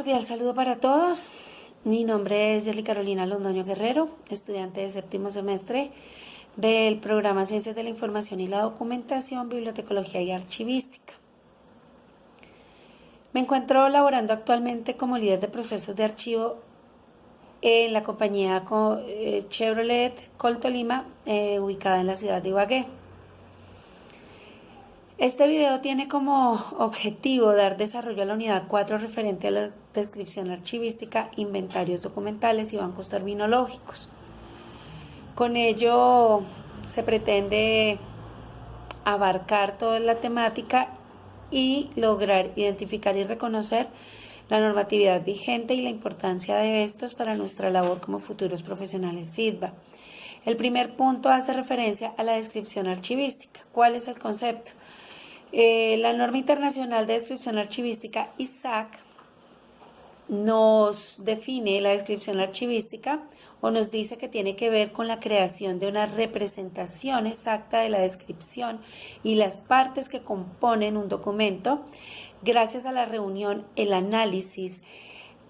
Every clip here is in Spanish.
cordial saludo para todos. Mi nombre es Yerly Carolina Londoño Guerrero, estudiante de séptimo semestre del programa Ciencias de la Información y la Documentación, Bibliotecología y Archivística. Me encuentro laborando actualmente como líder de procesos de archivo en la compañía Chevrolet Colt Tolima, ubicada en la ciudad de Ibagué. Este video tiene como objetivo dar desarrollo a la unidad 4 referente a la descripción archivística, inventarios documentales y bancos terminológicos. Con ello se pretende abarcar toda la temática y lograr identificar y reconocer la normatividad vigente y la importancia de estos para nuestra labor como futuros profesionales SIDVA. El primer punto hace referencia a la descripción archivística. ¿Cuál es el concepto? La norma internacional de descripción archivística, ISAC, nos define la descripción archivística o nos dice que tiene que ver con la creación de una representación exacta de la descripción y las partes que componen un documento gracias a la reunión, el análisis,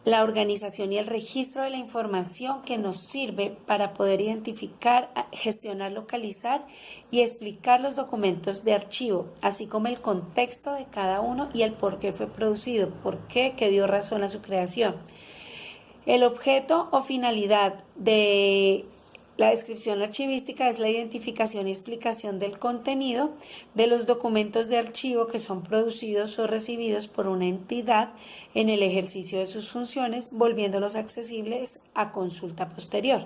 la organización y el registro de la información que nos sirve para poder identificar, gestionar, localizar y explicar los documentos de archivo, así como el contexto de cada uno y el por qué fue producido, por qué, que dio razón a su creación. El objeto o finalidad de la descripción archivística es la identificación y explicación del contenido de los documentos de archivo que son producidos o recibidos por una entidad en el ejercicio de sus funciones, volviéndolos accesibles a consulta posterior.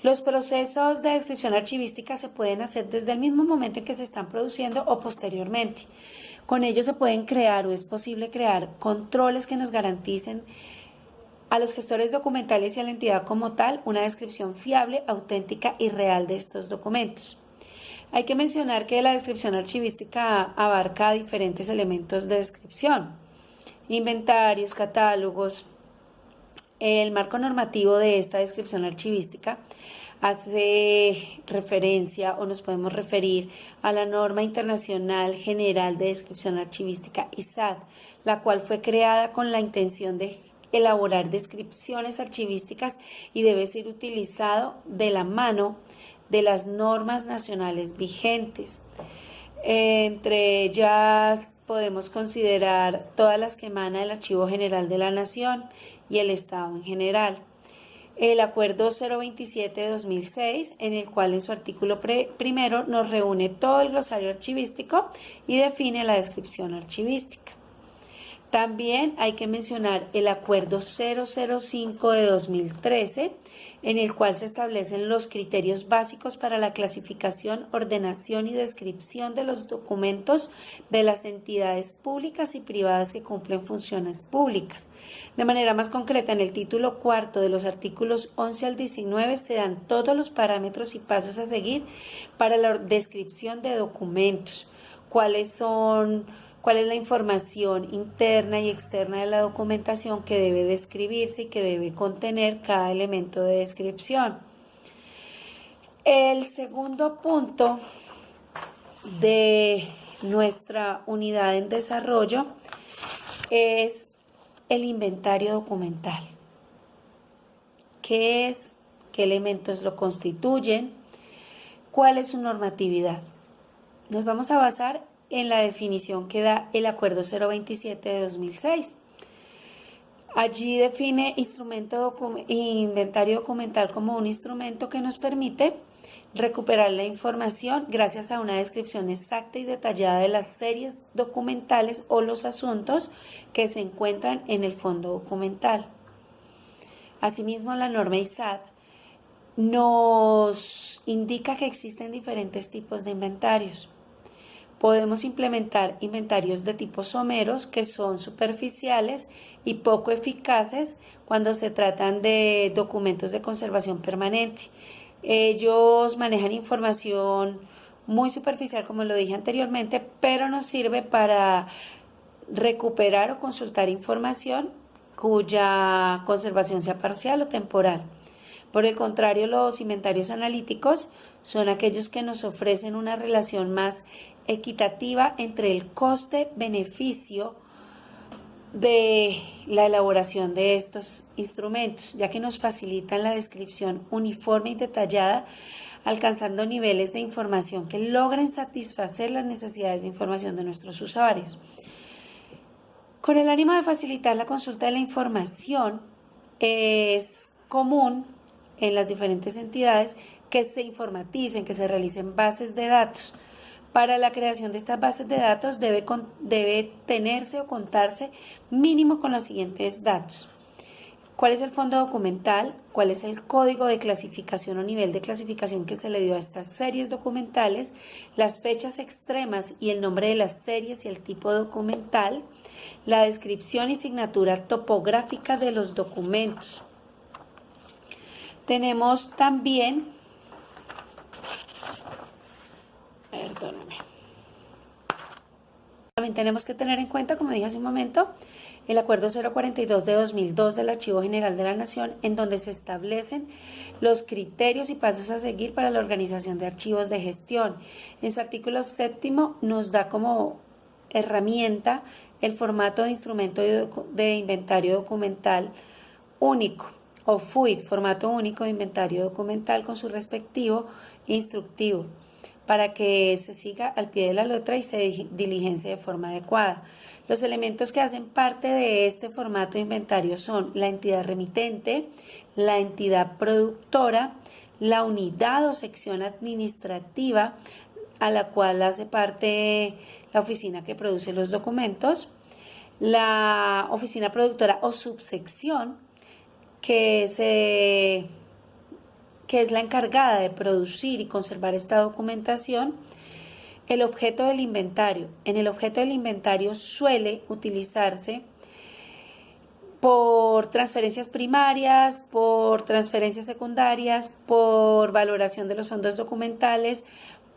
Los procesos de descripción archivística se pueden hacer desde el mismo momento en que se están produciendo o posteriormente. Con ello se pueden crear o es posible crear controles que nos garanticen a los gestores documentales y a la entidad como tal una descripción fiable, auténtica y real de estos documentos. Hay que mencionar que la descripción archivística abarca diferentes elementos de descripción, inventarios, catálogos. El marco normativo de esta descripción archivística hace referencia o nos podemos referir a la Norma Internacional General de Descripción Archivística, ISAD, la cual fue creada con la intención de elaborar descripciones archivísticas y debe ser utilizado de la mano de las normas nacionales vigentes. Entre ellas podemos considerar todas las que emana el Archivo General de la Nación y el Estado en general. El Acuerdo 027 de 2006, en el cual en su artículo primero nos reúne todo el glosario archivístico y define la descripción archivística. También hay que mencionar el Acuerdo 005 de 2013, en el cual se establecen los criterios básicos para la clasificación, ordenación y descripción de los documentos de las entidades públicas y privadas que cumplen funciones públicas. De manera más concreta, en el título cuarto de los artículos 11 al 19 se dan todos los parámetros y pasos a seguir para la descripción de documentos. ¿Cuál es la información interna y externa de la documentación que debe describirse y que debe contener cada elemento de descripción? El segundo punto de nuestra unidad en desarrollo es el inventario documental. ¿Qué es? ¿Qué elementos lo constituyen? ¿Cuál es su normatividad? Nos vamos a basar en la definición que da el Acuerdo 027 de 2006. Allí define inventario documental como un instrumento que nos permite recuperar la información gracias a una descripción exacta y detallada de las series documentales o los asuntos que se encuentran en el fondo documental. Asimismo, la norma ISAD nos indica que existen diferentes tipos de inventarios. Podemos implementar inventarios de tipo someros que son superficiales y poco eficaces cuando se tratan de documentos de conservación permanente. Ellos manejan información muy superficial, como lo dije anteriormente, pero nos sirve para recuperar o consultar información cuya conservación sea parcial o temporal. Por el contrario, los inventarios analíticos son aquellos que nos ofrecen una relación más equitativa entre el coste-beneficio de la elaboración de estos instrumentos, ya que nos facilitan la descripción uniforme y detallada, alcanzando niveles de información que logren satisfacer las necesidades de información de nuestros usuarios. Con el ánimo de facilitar la consulta de la información, es común en las diferentes entidades que se informaticen, que se realicen bases de datos. Para la creación de estas bases de datos debe tenerse o contarse mínimo con los siguientes datos. ¿Cuál es el fondo documental? ¿Cuál es el código de clasificación o nivel de clasificación que se le dio a estas series documentales? Las fechas extremas y el nombre de las series y el tipo documental. La descripción y signatura topográfica de los documentos. Tenemos también, también tenemos que tener en cuenta, como dije hace un momento, el Acuerdo 042 de 2002 del Archivo General de la Nación, en donde se establecen los criterios y pasos a seguir para la organización de archivos de gestión. En su artículo 7 nos da como herramienta el formato de instrumento de inventario documental único, o FUID, formato único de inventario documental, con su respectivo instructivo, para que se siga al pie de la letra y se diligencie de forma adecuada. Los elementos que hacen parte de este formato de inventario son la entidad remitente, la entidad productora, la unidad o sección administrativa a la cual hace parte la oficina que produce los documentos, la oficina productora o subsección que es la encargada de producir y conservar esta documentación. El objeto del inventario. En el objeto del inventario suele utilizarse por transferencias primarias, por transferencias secundarias, por valoración de los fondos documentales,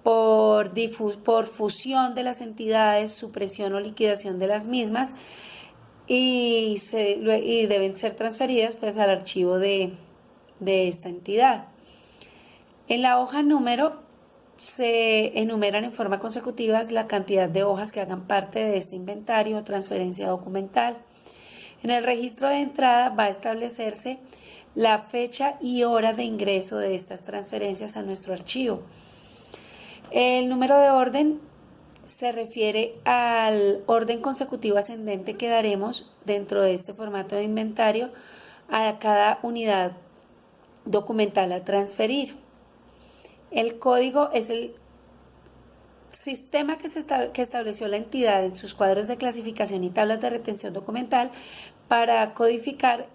por fusión de las entidades, supresión o liquidación de las mismas, y deben ser transferidas pues al archivo de esta entidad. En la hoja número se enumeran en forma consecutiva la cantidad de hojas que hagan parte de este inventario o transferencia documental. En el registro de entrada va a establecerse la fecha y hora de ingreso de estas transferencias a nuestro archivo. El número de orden se refiere al orden consecutivo ascendente que daremos dentro de este formato de inventario a cada unidad documental a transferir. El código es el sistema que estableció la entidad en sus cuadros de clasificación y tablas de retención documental para codificar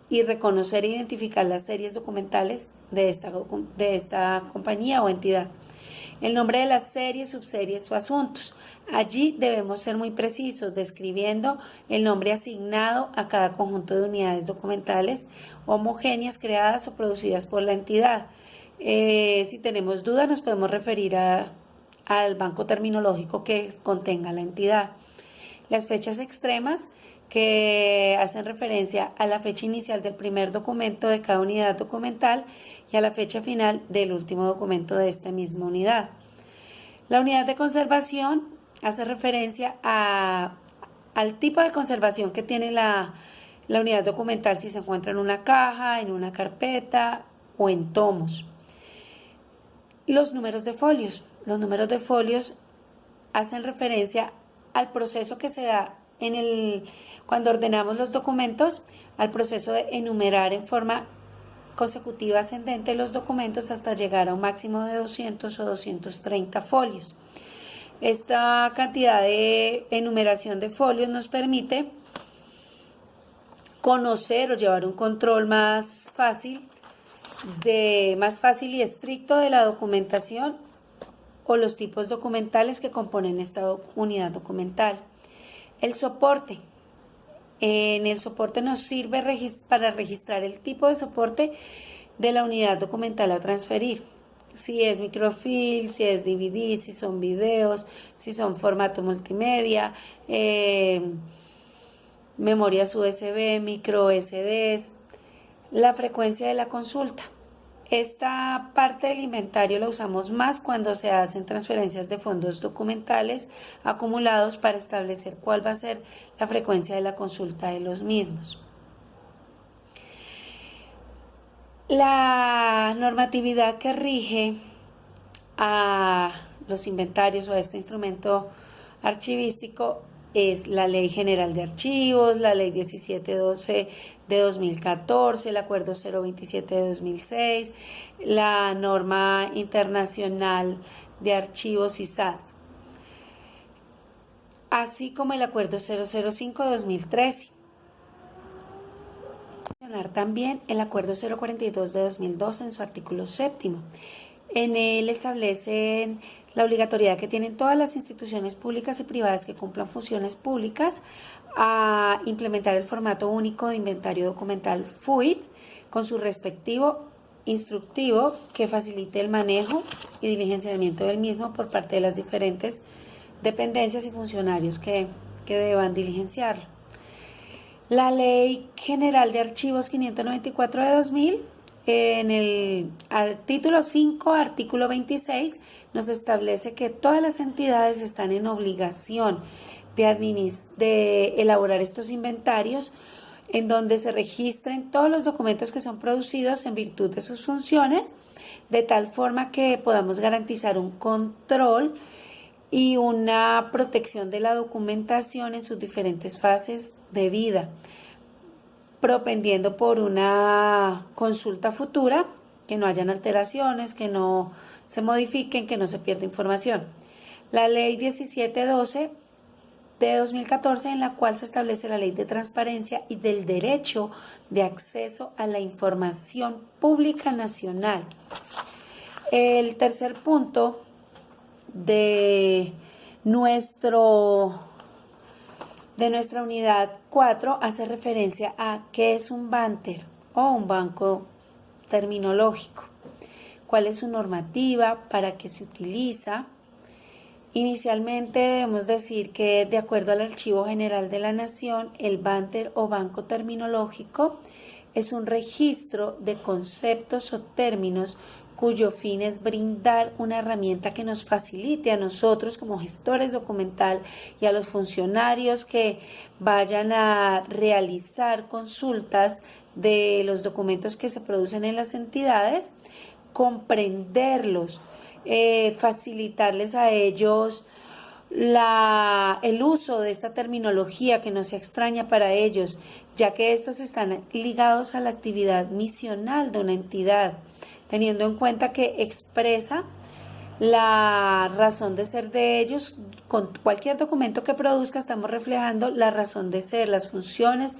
y reconocer e identificar las series documentales de esta compañía o entidad. El nombre de las series, subseries o asuntos. Allí debemos ser muy precisos, describiendo el nombre asignado a cada conjunto de unidades documentales homogéneas creadas o producidas por la entidad. Si tenemos dudas, nos podemos referir al banco terminológico que contenga la entidad. Las fechas extremas, que hacen referencia a la fecha inicial del primer documento de cada unidad documental y a la fecha final del último documento de esta misma unidad. La unidad de conservación hace referencia al tipo de conservación que tiene la unidad documental, si se encuentra en una caja, en una carpeta o en tomos. Los números de folios. Los números de folios hacen referencia al proceso que se da cuando ordenamos los documentos, al proceso de enumerar en forma consecutiva ascendente los documentos hasta llegar a un máximo de 200 o 230 folios. Esta cantidad de enumeración de folios nos permite conocer o llevar un control más fácil y estricto de la documentación o los tipos documentales que componen esta unidad documental. El soporte. En el soporte nos sirve para registrar el tipo de soporte de la unidad documental a transferir. Si es microfilm, si es DVD, si son videos, si son formato multimedia, memorias USB, micro SDs. La frecuencia de la consulta. Esta parte del inventario la usamos más cuando se hacen transferencias de fondos documentales acumulados para establecer cuál va a ser la frecuencia de la consulta de los mismos. La normatividad que rige a los inventarios o a este instrumento archivístico es la Ley General de Archivos, la Ley 1712 de 2014, el Acuerdo 027 de 2006, la Norma Internacional de Archivos ISAT, así como el Acuerdo 005 de 2013. También el Acuerdo 042 de 2012 en su artículo 7. En él establecen la obligatoriedad que tienen todas las instituciones públicas y privadas que cumplan funciones públicas a implementar el formato único de inventario documental FUID con su respectivo instructivo que facilite el manejo y diligenciamiento del mismo por parte de las diferentes dependencias y funcionarios que deban diligenciarlo. La Ley General de Archivos 594 de 2000, en el título 5, artículo 26, nos establece que todas las entidades están en obligación de elaborar estos inventarios en donde se registren todos los documentos que son producidos en virtud de sus funciones, de tal forma que podamos garantizar un control y una protección de la documentación en sus diferentes fases de vida, propendiendo por una consulta futura, que no hayan alteraciones, que no se modifiquen, que no se pierda información. La Ley 1712 de 2014, en la cual se establece la Ley de Transparencia y del Derecho de Acceso a la Información Pública Nacional. El tercer punto de nuestra unidad 4 hace referencia a qué es un BANTER o un banco terminológico, cuál es su normativa, para qué se utiliza. Inicialmente debemos decir que de acuerdo al Archivo General de la Nación, el BANTER o banco terminológico es un registro de conceptos o términos cuyo fin es brindar una herramienta que nos facilite a nosotros como gestores documental y a los funcionarios que vayan a realizar consultas de los documentos que se producen en las entidades, comprenderlos, facilitarles a ellos el uso de esta terminología que no sea extraña para ellos, ya que estos están ligados a la actividad misional de una entidad, teniendo en cuenta que expresa la razón de ser de ellos. Con cualquier documento que produzca estamos reflejando la razón de ser, las funciones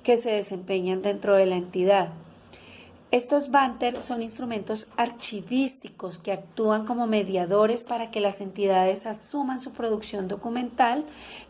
que se desempeñan dentro de la entidad. Estos BANTER son instrumentos archivísticos que actúan como mediadores para que las entidades asuman su producción documental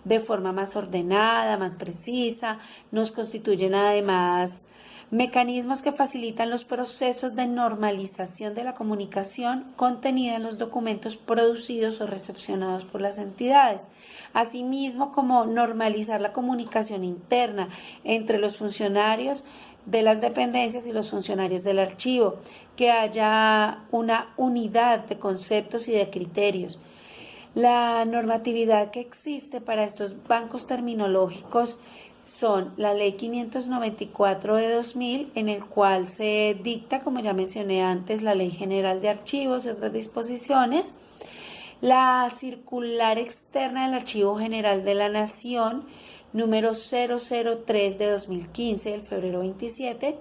de forma más ordenada, más precisa. Nos constituyen además mecanismos que facilitan los procesos de normalización de la comunicación contenida en los documentos producidos o recepcionados por las entidades, asimismo como normalizar la comunicación interna entre los funcionarios de las dependencias y los funcionarios del archivo, que haya una unidad de conceptos y de criterios. La normatividad que existe para estos bancos terminológicos son la Ley 594 de 2000, en el cual se dicta, como ya mencioné antes, la Ley General de Archivos y otras disposiciones, la Circular Externa del Archivo General de la Nación, número 003 de 2015, del febrero 27,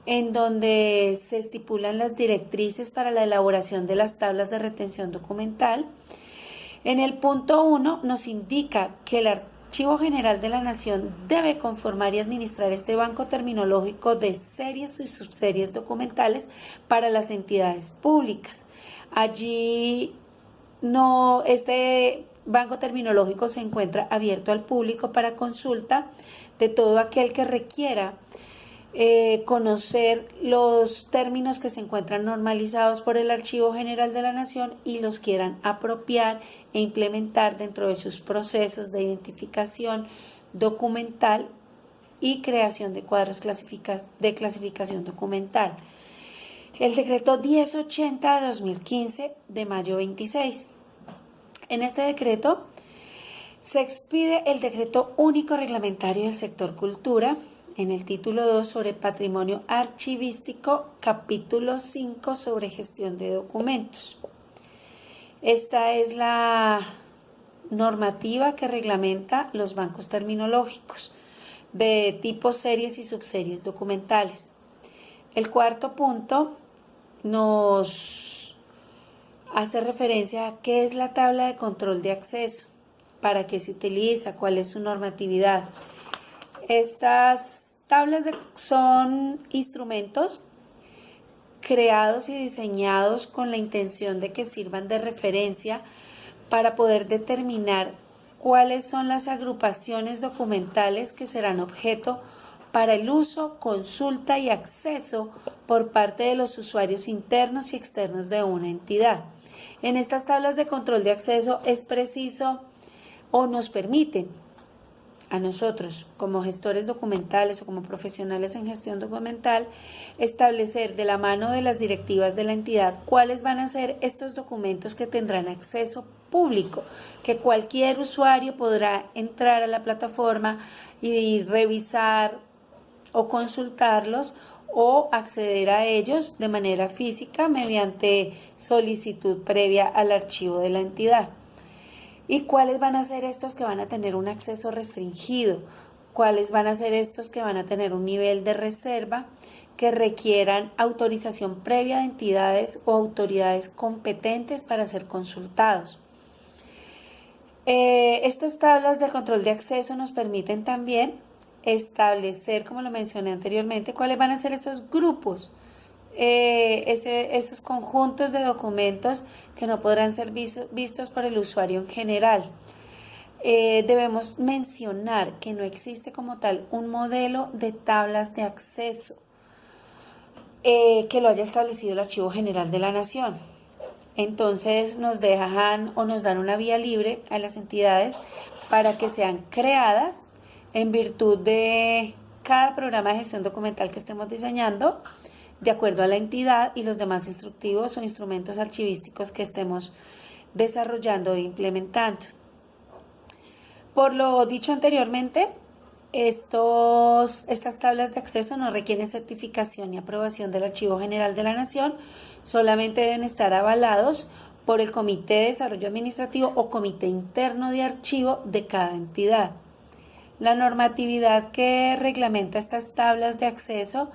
en donde se estipulan las directrices para la elaboración de las tablas de retención documental. En el punto 1 nos indica que el Archivo General de la Nación debe conformar y administrar este banco terminológico de series y subseries documentales para las entidades públicas. Allí este banco terminológico se encuentra abierto al público para consulta de todo aquel que requiera conocer los términos que se encuentran normalizados por el Archivo General de la Nación y los quieran apropiar e implementar dentro de sus procesos de identificación documental y creación de cuadros de clasificación documental. El decreto 1080 de 2015 de mayo 26. En este decreto se expide el decreto único reglamentario del sector cultura en el título 2 sobre patrimonio archivístico, capítulo 5 sobre gestión de documentos. Esta es la normativa que reglamenta los bancos terminológicos de tipos, series y subseries documentales. El cuarto punto nos hace referencia a qué es la tabla de control de acceso, para qué se utiliza, cuál es su normatividad. Estas tablas son instrumentos creados y diseñados con la intención de que sirvan de referencia para poder determinar cuáles son las agrupaciones documentales que serán objeto para el uso, consulta y acceso por parte de los usuarios internos y externos de una entidad. En estas tablas de control de acceso es preciso o nos permiten a nosotros como gestores documentales o como profesionales en gestión documental establecer de la mano de las directivas de la entidad cuáles van a ser estos documentos que tendrán acceso público, que cualquier usuario podrá entrar a la plataforma y revisar o consultarlos o acceder a ellos de manera física mediante solicitud previa al archivo de la entidad. ¿Y cuáles van a ser estos que van a tener un acceso restringido? ¿Cuáles van a ser estos que van a tener un nivel de reserva que requieran autorización previa de entidades o autoridades competentes para ser consultados? Estas tablas de control de acceso nos permiten también establecer, como lo mencioné anteriormente, cuáles van a ser esos grupos, esos conjuntos de documentos que no podrán ser vistos por el usuario en general. Debemos mencionar que no existe como tal un modelo de tablas de acceso que lo haya establecido el Archivo General de la Nación. Entonces nos dejan o nos dan una vía libre a las entidades para que sean creadas en virtud de cada programa de gestión documental que estemos diseñando, de acuerdo a la entidad y los demás instructivos o instrumentos archivísticos que estemos desarrollando e implementando. Por lo dicho anteriormente, estas tablas de acceso no requieren certificación ni aprobación del Archivo General de la Nación, solamente deben estar avalados por el Comité de Desarrollo Administrativo o Comité Interno de Archivo de cada entidad. La normatividad que reglamenta estas tablas de acceso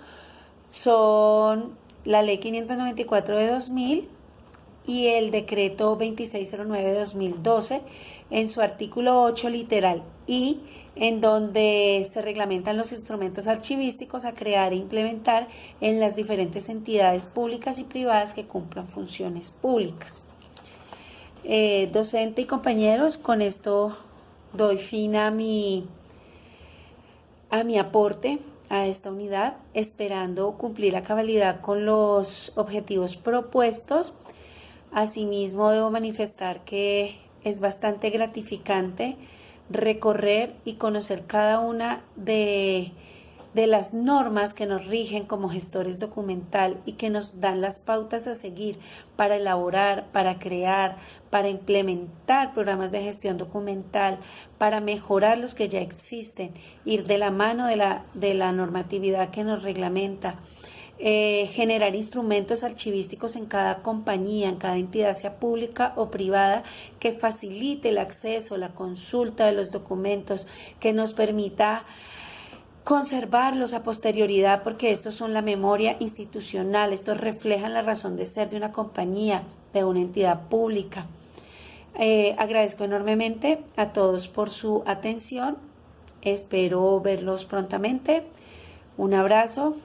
son la Ley 594 de 2000 y el Decreto 2609 de 2012 en su artículo 8 literal I, en donde se reglamentan los instrumentos archivísticos a crear e implementar en las diferentes entidades públicas y privadas que cumplan funciones públicas. Docente y compañeros, con esto doy fin a mi aporte a esta unidad, esperando cumplir a cabalidad con los objetivos propuestos. Asimismo, debo manifestar que es bastante gratificante recorrer y conocer cada una de las normas que nos rigen como gestores documental y que nos dan las pautas a seguir para elaborar, para crear, para implementar programas de gestión documental, para mejorar los que ya existen, ir de la mano de la normatividad que nos reglamenta, generar instrumentos archivísticos en cada compañía, en cada entidad, sea pública o privada, que facilite el acceso, la consulta de los documentos, que nos permita conservarlos a posterioridad, porque estos son la memoria institucional, estos reflejan la razón de ser de una compañía, de una entidad pública. Agradezco enormemente a todos por su atención, espero verlos prontamente. Un abrazo.